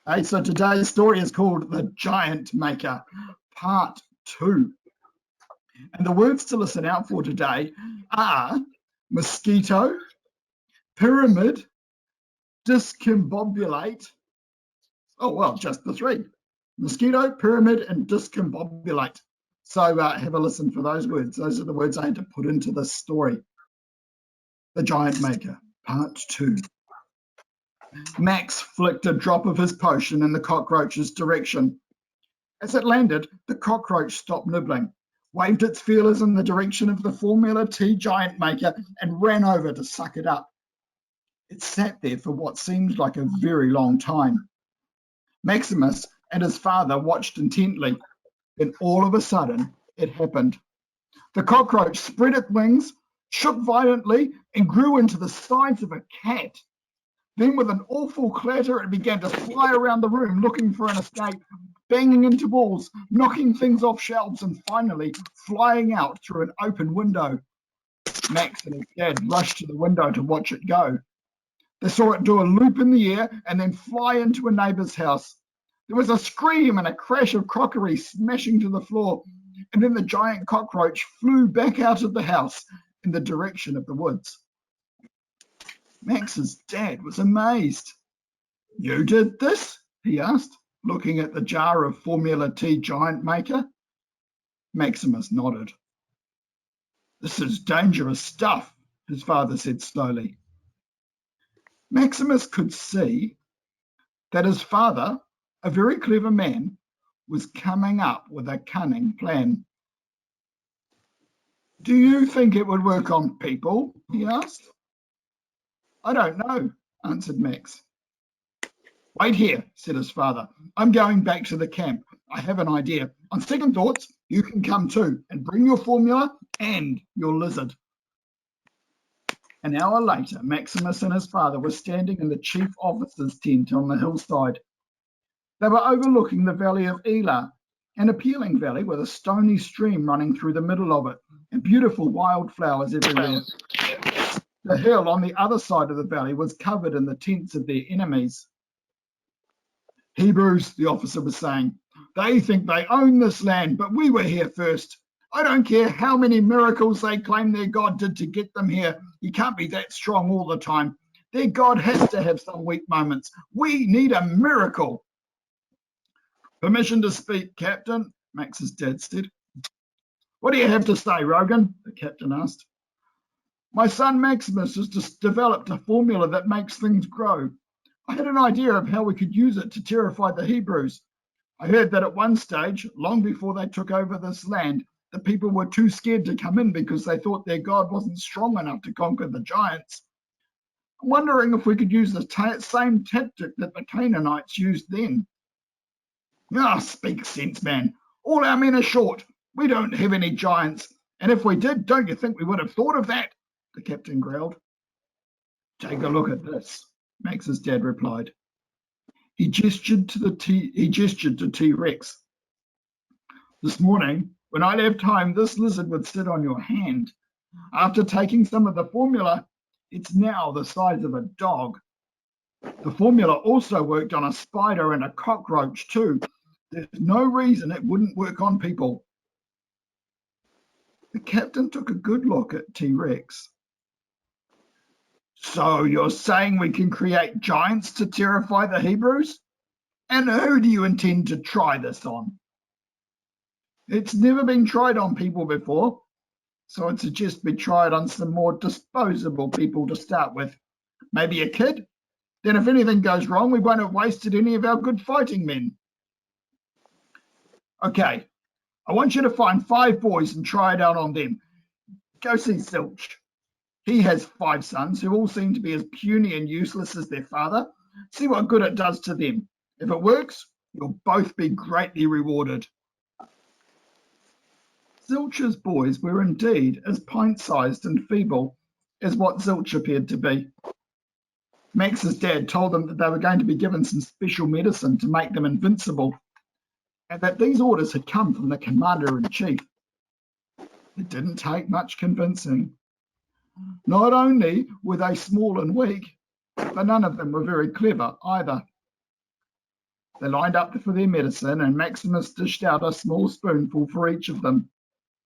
Hey, so today's story is called The Giant Maker, Part 2. And the words to listen out for today are mosquito, pyramid, discombobulate. Oh, well, just the three. Mosquito, pyramid, and discombobulate. So have a listen for those words. Those are the words I had to put into this story. The Giant Maker, Part 2. Max flicked a drop of his potion in the cockroach's direction. As it landed, the cockroach stopped nibbling, waved its feelers in the direction of the Formula T Giant Maker, and ran over to suck it up. It sat there for what seemed like a very long time. Maximus and his father watched intently. Then all of a sudden, it happened. The cockroach spread its wings, shook violently, and grew into the size of a cat. Then with an awful clatter, it began to fly around the room looking for an escape, banging into walls, knocking things off shelves, and finally flying out through an open window. Max and his dad rushed to the window to watch it go. They saw it do a loop in the air and then fly into a neighbour's house. There was a scream and a crash of crockery smashing to the floor, and then the giant cockroach flew back out of the house in the direction of the woods. Max's dad was amazed. "You did this?" he asked, looking at the jar of Formula T Giant Maker. Maximus nodded. "This is dangerous stuff," his father said slowly. Maximus could see that his father, a very clever man, was coming up with a cunning plan. "Do you think it would work on people?" he asked. "I don't know," answered Max. "Wait here," said his father. "I'm going back to the camp. I have an idea. On second thoughts, you can come too and bring your formula and your lizard." An hour later, Maximus and his father were standing in the chief officer's tent on the hillside. They were overlooking the valley of Ela, an appealing valley with a stony stream running through the middle of it and beautiful wildflowers everywhere. The hill on the other side of the valley was covered in the tents of their enemies. "Hebrews," the officer was saying, "they think they own this land, but we were here first. I don't care how many miracles they claim their God did to get them here. He can't be that strong all the time. Their God has to have some weak moments. We need a miracle." "Permission to speak, Captain," Max's dad said. "What do you have to say, Rogan?" the captain asked. "My son Maximus has just developed a formula that makes things grow. I had an idea of how we could use it to terrify the Hebrews. I heard that at one stage, long before they took over this land, the people were too scared to come in because they thought their God wasn't strong enough to conquer the giants. I'm wondering if we could use the same tactic that the Canaanites used then." "Ah, speak sense, man. All our men are short. We don't have any giants. And if we did, don't you think we would have thought of that?" the captain growled. "Take a look at this," Max's dad replied. He gestured to T-Rex. "This morning, when I left home, this lizard would sit on your hand. After taking some of the formula, it's now the size of a dog. The formula also worked on a spider and a cockroach too. There's no reason it wouldn't work on people." The captain took a good look at T-Rex. "So you're saying we can create giants to terrify the Hebrews? And who do you intend to try this on?" "It's never been tried on people before, so I'd suggest we try it on some more disposable people to start with. Maybe a kid? Then if anything goes wrong, we won't have wasted any of our good fighting men." "Okay, I want you to find 5 boys and try it out on them. Go see Zilch. He has 5 sons who all seem to be as puny and useless as their father. See what good it does to them. If it works, you'll both be greatly rewarded." Zilch's boys were indeed as pint-sized and feeble as what Zilch appeared to be. Max's dad told them that they were going to be given some special medicine to make them invincible, and that these orders had come from the commander-in-chief. It didn't take much convincing. Not only were they small and weak, but none of them were very clever either. They lined up for their medicine, and Maximus dished out a small spoonful for each of them.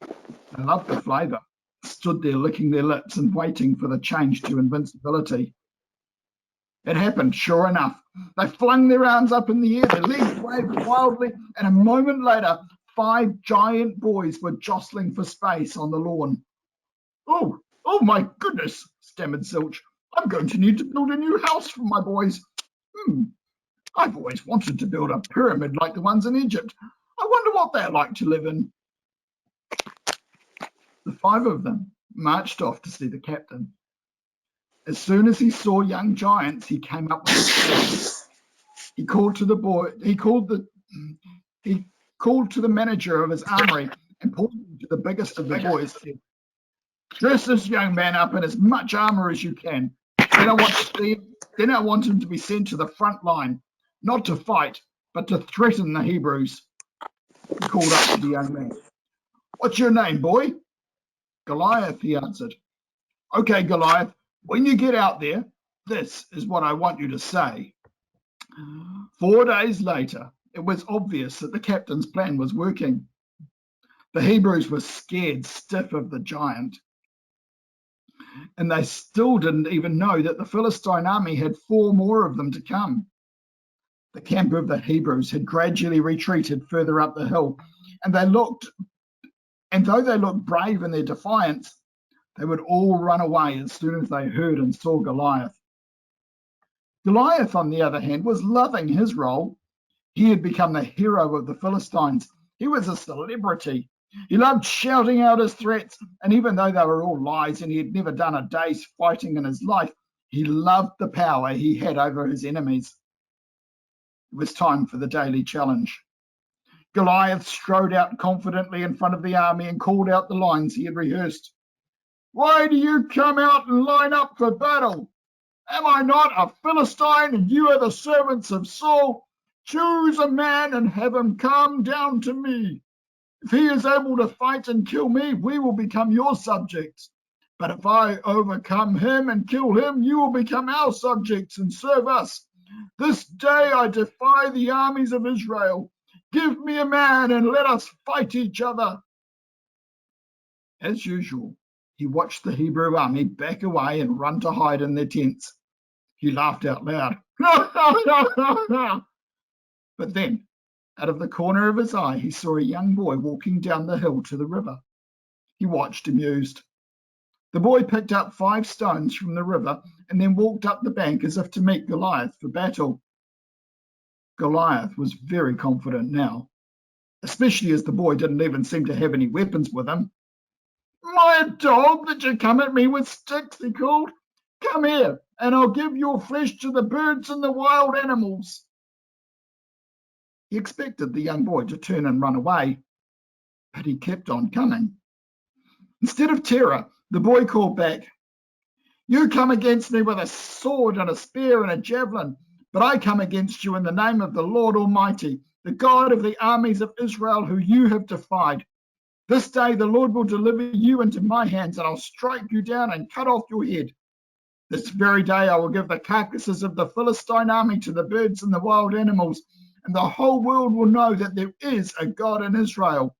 They loved the flavour, stood there licking their lips and waiting for the change to invincibility. It happened, sure enough. They flung their arms up in the air, their legs waved wildly, and a moment later, 5 giant boys were jostling for space on the lawn. Oh my goodness, stammered Zilch. I'm going to need to build a new house for my boys. I've always wanted to build a pyramid like the ones in Egypt. I wonder what they're like to live in. The 5 of them marched off to see the captain. As soon as he saw young giants, he came up with his plan. He called to the manager of his armory and pointed to the biggest of the boys. Dress this young man up in as much armor as you can. Then I want him to be sent to the front line, not to fight, but to threaten the Hebrews. He called up to the young man. What's your name, boy? Goliath, he answered. Okay, Goliath, when you get out there, this is what I want you to say. 4 days later, it was obvious that the captain's plan was working. The Hebrews were scared stiff of the giant, and they still didn't even know that the Philistine army had 4 more of them to come. The camp of the Hebrews had gradually retreated further up the hill, and though they looked brave in their defiance, they would all run away as soon as they heard and saw Goliath. Goliath, on the other hand, was loving his role. He had become the hero of the Philistines. He was a celebrity. He loved shouting out his threats, and even though they were all lies and he had never done a day's fighting in his life, he loved the power he had over his enemies. It was time for the daily challenge. Goliath strode out confidently in front of the army and called out the lines he had rehearsed. Why do you come out and line up for battle? Am I not a Philistine and you are the servants of Saul? Choose a man and have him come down to me. If he is able to fight and kill me, we will become your subjects. But if I overcome him and kill him, you will become our subjects and serve us. This day I defy the armies of Israel. Give me a man and let us fight each other. As usual, he watched the Hebrew army back away and run to hide in their tents. He laughed out loud. But then, out of the corner of his eye, he saw a young boy walking down the hill to the river. He watched amused. The boy picked up 5 stones from the river and then walked up the bank as if to meet Goliath for battle. Goliath was very confident now, especially as the boy didn't even seem to have any weapons with him. My dog that you come at me with sticks, he called. Come here, and I'll give your flesh to the birds and the wild animals. He expected the young boy to turn and run away, but he kept on coming. Instead of terror, the boy called back, You come against me with a sword and a spear and a javelin, but I come against you in the name of the Lord Almighty, the God of the armies of Israel, who you have defied. This day the Lord will deliver you into my hands, and I'll strike you down and cut off your head. This very day I will give the carcasses of the Philistine army to the birds and the wild animals, and the whole world will know that there is a God in Israel.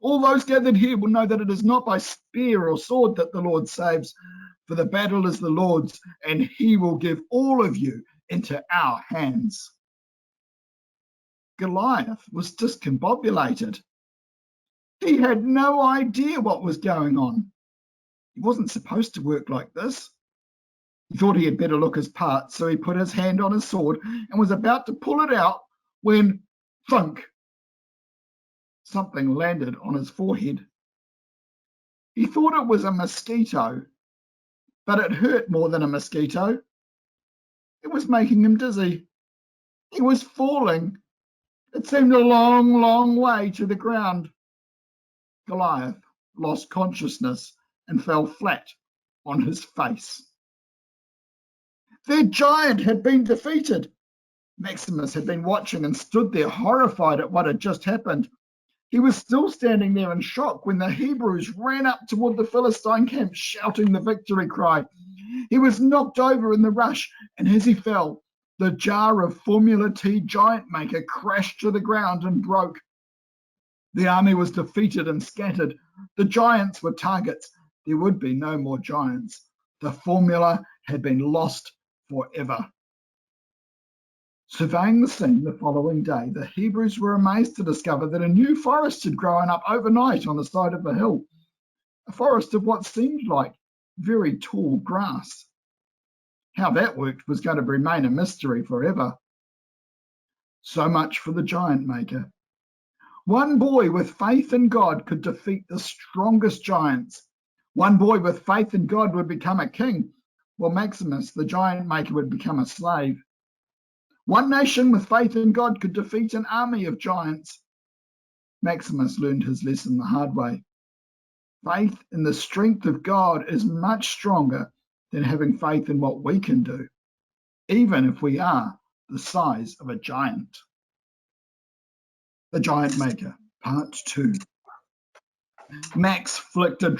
All those gathered here will know that it is not by spear or sword that the Lord saves, for the battle is the Lord's, and he will give all of you into our hands. Goliath was discombobulated. He had no idea what was going on. He wasn't supposed to work like this. He thought he had better look his part, so he put his hand on his sword and was about to pull it out when, thunk, something landed on his forehead. He thought it was a mosquito, but it hurt more than a mosquito. It was making him dizzy. He was falling. It seemed a long, long way to the ground. Goliath lost consciousness and fell flat on his face. Their giant had been defeated. Maximus had been watching and stood there horrified at what had just happened. He was still standing there in shock when the Hebrews ran up toward the Philistine camp shouting the victory cry. He was knocked over in the rush, and as he fell, The jar of Formula T Giant Maker crashed to the ground and broke. The army was defeated and scattered. The giants were targets. There would be no more giants. The formula had been lost forever. Surveying the scene the following day, the Hebrews were amazed to discover that a new forest had grown up overnight on the side of the hill. A forest of what seemed like very tall grass. How that worked was going to remain a mystery forever. So much for the giant maker. One boy with faith in God could defeat the strongest giants. One boy with faith in God would become a king, while Maximus, the giant maker, would become a slave. One nation with faith in God could defeat an army of giants. Maximus learned his lesson the hard way. Faith in the strength of God is much stronger than having faith in what we can do, even if we are the size of a giant. The Giant Maker, Part 2. Max flicked a